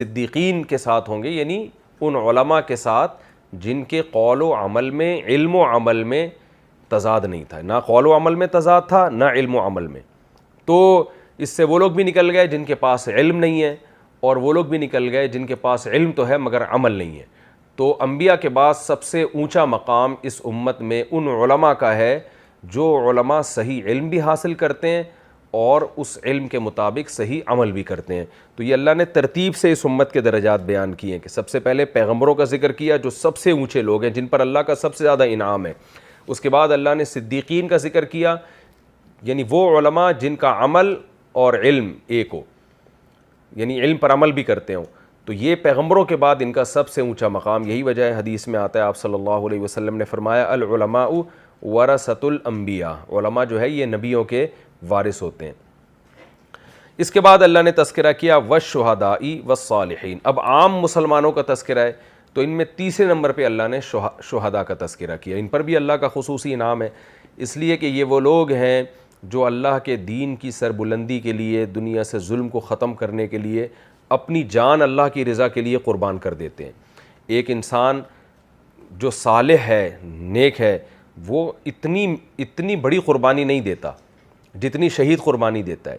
صدیقین کے ساتھ ہوں گے، یعنی ان علماء کے ساتھ جن کے قول و عمل میں، علم و عمل میں تضاد نہیں تھا، نہ قول و عمل میں تضاد تھا نہ علم و عمل میں۔ تو اس سے وہ لوگ بھی نکل گئے جن کے پاس علم نہیں ہے، اور وہ لوگ بھی نکل گئے جن کے پاس علم تو ہے مگر عمل نہیں ہے۔ تو انبیاء کے بعد سب سے اونچا مقام اس امت میں ان علماء کا ہے جو علماء صحیح علم بھی حاصل کرتے ہیں اور اس علم کے مطابق صحیح عمل بھی کرتے ہیں۔ تو یہ اللہ نے ترتیب سے اس امت کے درجات بیان کیے ہیں کہ سب سے پہلے پیغمبروں کا ذکر کیا جو سب سے اونچے لوگ ہیں، جن پر اللہ کا سب سے زیادہ انعام ہے۔ اس کے بعد اللہ نے صدیقین کا ذکر کیا، یعنی وہ علماء جن کا عمل اور علم ایک ہو، یعنی علم پر عمل بھی کرتے ہوں۔ تو یہ پیغمبروں کے بعد ان کا سب سے اونچا مقام، یہی وجہ ہے حدیث میں آتا ہے، آپ صلی اللہ علیہ وسلم نے فرمایا العلماء ورثۃ الانبیاء، علماء جو ہے یہ نبیوں کے وارث ہوتے ہیں۔ اس کے بعد اللہ نے تذکرہ کیا والشہداء والصالحین، اب عام مسلمانوں کا تذکرہ ہے، تو ان میں تیسرے نمبر پہ اللہ نے شہداء کا تذکرہ کیا۔ ان پر بھی اللہ کا خصوصی انعام ہے، اس لیے کہ یہ وہ لوگ ہیں جو اللہ کے دین کی سربلندی کے لیے، دنیا سے ظلم کو ختم کرنے کے لیے اپنی جان اللہ کی رضا کے لیے قربان کر دیتے ہیں۔ ایک انسان جو صالح ہے، نیک ہے، وہ اتنی بڑی قربانی نہیں دیتا جتنی شہید قربانی دیتا ہے۔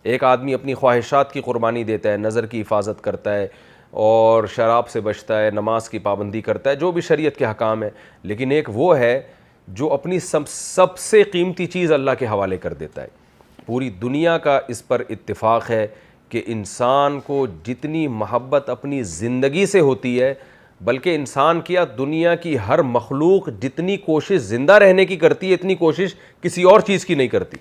ایک آدمی اپنی خواہشات کی قربانی دیتا ہے، نظر کی حفاظت کرتا ہے اور شراب سے بچتا ہے، نماز کی پابندی کرتا ہے، جو بھی شریعت کے حکام ہیں، لیکن ایک وہ ہے جو اپنی سب سے قیمتی چیز اللہ کے حوالے کر دیتا ہے۔ پوری دنیا کا اس پر اتفاق ہے کہ انسان کو جتنی محبت اپنی زندگی سے ہوتی ہے، بلکہ انسان کیا دنیا کی ہر مخلوق جتنی کوشش زندہ رہنے کی کرتی ہے اتنی کوشش کسی اور چیز کی نہیں کرتی۔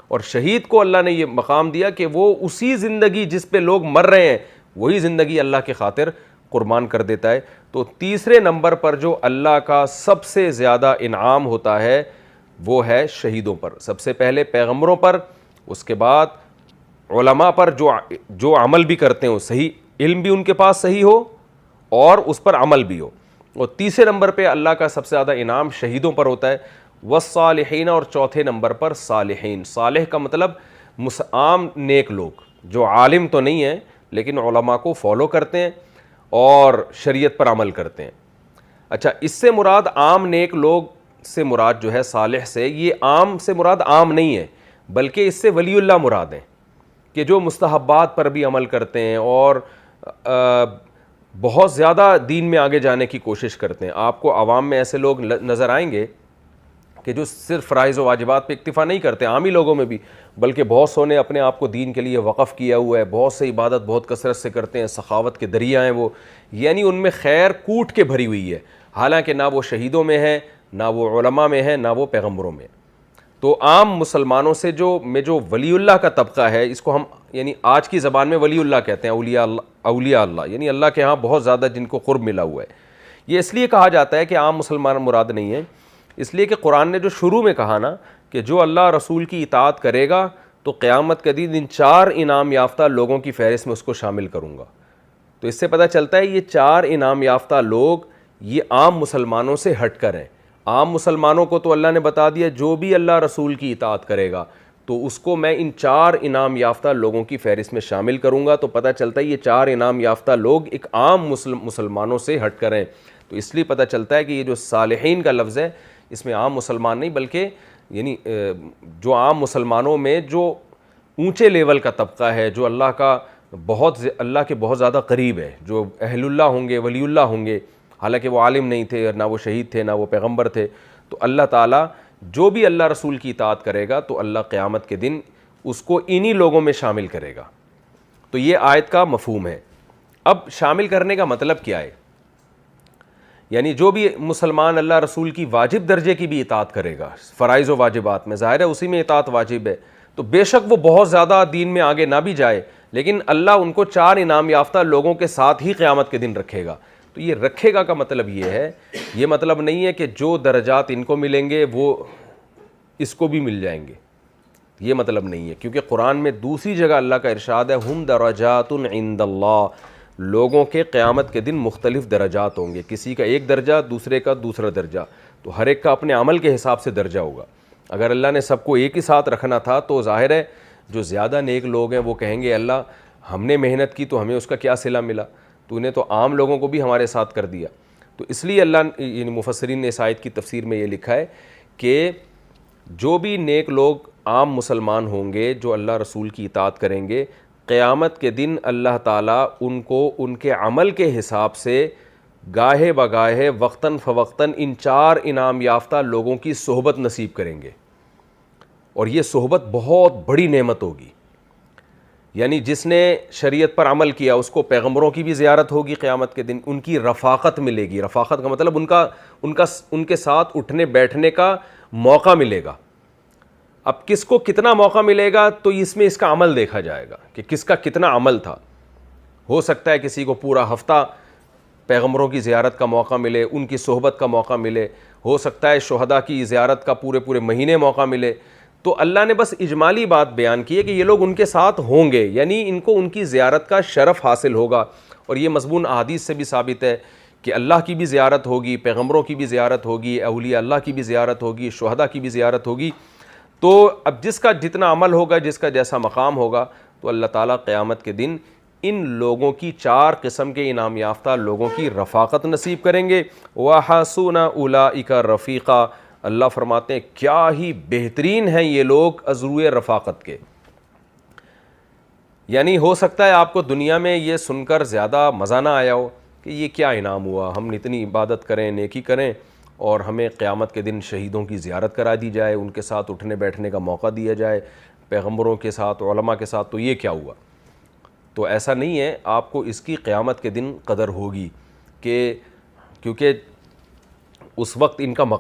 اور شہید کو اللہ نے یہ مقام دیا کہ وہ اسی زندگی جس پہ لوگ مر رہے ہیں وہی زندگی اللہ کے خاطر قربان کر دیتا ہے۔ تو تیسرے نمبر پر جو اللہ کا سب سے زیادہ انعام ہوتا ہے وہ ہے شہیدوں پر، سب سے پہلے پیغمبروں پر، اس کے بعد علماء پر جو عمل بھی کرتے ہوں، صحیح علم بھی ان کے پاس صحیح ہو اور اس پر عمل بھی ہو، اور تیسرے نمبر پہ اللہ کا سب سے زیادہ انعام شہیدوں پر ہوتا ہے، والصالحین، اور چوتھے نمبر پر صالحین۔ صالح کا مطلب عام نیک لوگ جو عالم تو نہیں ہیں لیکن علماء کو فالو کرتے ہیں اور شریعت پر عمل کرتے ہیں۔ اچھا، اس سے مراد عام نیک لوگ سے مراد جو ہے صالح سے، یہ عام سے مراد عام نہیں ہے بلکہ اس سے ولی اللہ مراد ہیں، کہ جو مستحبات پر بھی عمل کرتے ہیں اور بہت زیادہ دین میں آگے جانے کی کوشش کرتے ہیں۔ آپ کو عوام میں ایسے لوگ نظر آئیں گے کہ جو صرف فرائض و واجبات پہ اکتفا نہیں کرتے، عامی لوگوں میں بھی، بلکہ بہت سو نے اپنے آپ کو دین کے لیے وقف کیا ہوا ہے، بہت سے عبادت بہت کثرت سے کرتے ہیں، سخاوت کے دریا ہیں وہ، یعنی ان میں خیر کوٹ کے بھری ہوئی ہے، حالانکہ نہ وہ شہیدوں میں ہے، نہ وہ علماء میں ہے، نہ وہ پیغمبروں میں۔ تو عام مسلمانوں سے جو ولی اللہ کا طبقہ ہے، اس کو ہم یعنی آج کی زبان میں ولی اللہ کہتے ہیں، اولیاء اللہ، یعنی اللہ کے ہاں بہت زیادہ جن کو قرب ملا ہوا ہے۔ یہ اس لیے کہا جاتا ہے کہ عام مسلمان مراد نہیں ہے، اس لیے کہ قرآن نے جو شروع میں کہا نا کہ جو اللہ رسول کی اطاعت کرے گا تو قیامت کے دن ان 4 انعام یافتہ لوگوں کی فہرست میں اس کو شامل کروں گا، تو اس سے پتہ چلتا ہے یہ 4 انعام یافتہ لوگ یہ عام مسلمانوں سے ہٹ کر ہیں۔ عام مسلمانوں کو تو اللہ نے بتا دیا جو بھی اللہ رسول کی اطاعت کرے گا تو اس کو میں ان 4 انعام یافتہ لوگوں کی فہرست میں شامل کروں گا، تو پتہ چلتا ہے یہ 4 انعام یافتہ لوگ ایک عام مسلمانوں سے ہٹ کر ہیں۔ تو اس لیے پتہ چلتا ہے کہ یہ جو صالحین کا لفظ ہے اس میں عام مسلمان نہیں بلکہ یعنی جو عام مسلمانوں میں جو اونچے لیول کا طبقہ ہے، جو اللہ کے بہت زیادہ قریب ہے، جو اہل اللہ ہوں گے، ولی اللہ ہوں گے، حالانکہ وہ عالم نہیں تھے، نہ وہ شہید تھے، نہ وہ پیغمبر تھے، تو اللہ تعالیٰ جو بھی اللہ رسول کی اطاعت کرے گا تو اللہ قیامت کے دن اس کو انہی لوگوں میں شامل کرے گا۔ تو یہ آیت کا مفہوم ہے۔ اب شامل کرنے کا مطلب کیا ہے؟ یعنی جو بھی مسلمان اللہ رسول کی واجب درجے کی بھی اطاعت کرے گا، فرائض و واجبات میں، ظاہر ہے اسی میں اطاعت واجب ہے، تو بے شک وہ بہت زیادہ دین میں آگے نہ بھی جائے لیکن اللہ ان کو 4 انعام یافتہ لوگوں کے ساتھ ہی قیامت کے دن رکھے گا۔ تو یہ رکھے گا کا مطلب یہ ہے، یہ مطلب نہیں ہے کہ جو درجات ان کو ملیں گے وہ اس کو بھی مل جائیں گے، یہ مطلب نہیں ہے، کیونکہ قرآن میں دوسری جگہ اللہ کا ارشاد ہے ہم درجات عند اللہ، لوگوں کے قیامت کے دن مختلف درجات ہوں گے، کسی کا ایک درجہ، دوسرے کا دوسرا درجہ، تو ہر ایک کا اپنے عمل کے حساب سے درجہ ہوگا۔ اگر اللہ نے سب کو ایک ہی ساتھ رکھنا تھا تو ظاہر ہے جو زیادہ نیک لوگ ہیں وہ کہیں گے اللہ ہم نے محنت کی تو ہمیں اس کا کیا صلہ ملا، تو نے تو عام لوگوں کو بھی ہمارے ساتھ کر دیا۔ تو اس لیے اللہ یعنی مفسرین نے اس آیت کی تفسیر میں یہ لکھا ہے کہ جو بھی نیک لوگ عام مسلمان ہوں گے جو اللہ رسول کی اطاعت کریں گے، قیامت کے دن اللہ تعالیٰ ان کو ان کے عمل کے حساب سے گاہے بگاہے وقتاً فوقتاً ان 4 انعام یافتہ لوگوں کی صحبت نصیب کریں گے، اور یہ صحبت بہت بڑی نعمت ہوگی۔ یعنی جس نے شریعت پر عمل کیا اس کو پیغمبروں کی بھی زیارت ہوگی قیامت کے دن، ان کی رفاقت ملے گی۔ رفاقت کا مطلب ان کے ساتھ اٹھنے بیٹھنے کا موقع ملے گا۔ اب کس کو کتنا موقع ملے گا تو اس میں اس کا عمل دیکھا جائے گا کہ کس کا کتنا عمل تھا۔ ہو سکتا ہے کسی کو پورا ہفتہ پیغمبروں کی زیارت کا موقع ملے، ان کی صحبت کا موقع ملے، ہو سکتا ہے شہداء کی زیارت کا پورے مہینے موقع ملے۔ تو اللہ نے بس اجمالی بات بیان کی ہے کہ یہ لوگ ان کے ساتھ ہوں گے، یعنی ان کو ان کی زیارت کا شرف حاصل ہوگا۔ اور یہ مضمون احادیث سے بھی ثابت ہے کہ اللہ کی بھی زیارت ہوگی، پیغمبروں کی بھی زیارت ہوگی، اولیاء اللہ کی بھی زیارت ہوگی، شہداء کی بھی زیارت ہوگی۔ تو اب جس کا جتنا عمل ہوگا، جس کا جیسا مقام ہوگا، تو اللہ تعالیٰ قیامت کے دن ان لوگوں کی 4 قسم کے انعام یافتہ لوگوں کی رفاقت نصیب کریں گے۔ وَحَسُنَ أُولَٰئِكَ رَفِيقًا، اللہ فرماتے ہیں کیا ہی بہترین ہیں یہ لوگ عزوئے رفاقت کے۔ یعنی ہو سکتا ہے آپ کو دنیا میں یہ سن کر زیادہ مزہ نہ آیا ہو کہ یہ کیا انعام ہوا، ہم اتنی عبادت کریں، نیکی کریں، اور ہمیں قیامت کے دن شہیدوں کی زیارت کرا دی جائے، ان کے ساتھ اٹھنے بیٹھنے کا موقع دیا جائے، پیغمبروں کے ساتھ، علماء کے ساتھ، تو یہ کیا ہوا؟ تو ایسا نہیں ہے، آپ کو اس کی قیامت کے دن قدر ہوگی، کہ کیونکہ اس وقت ان کا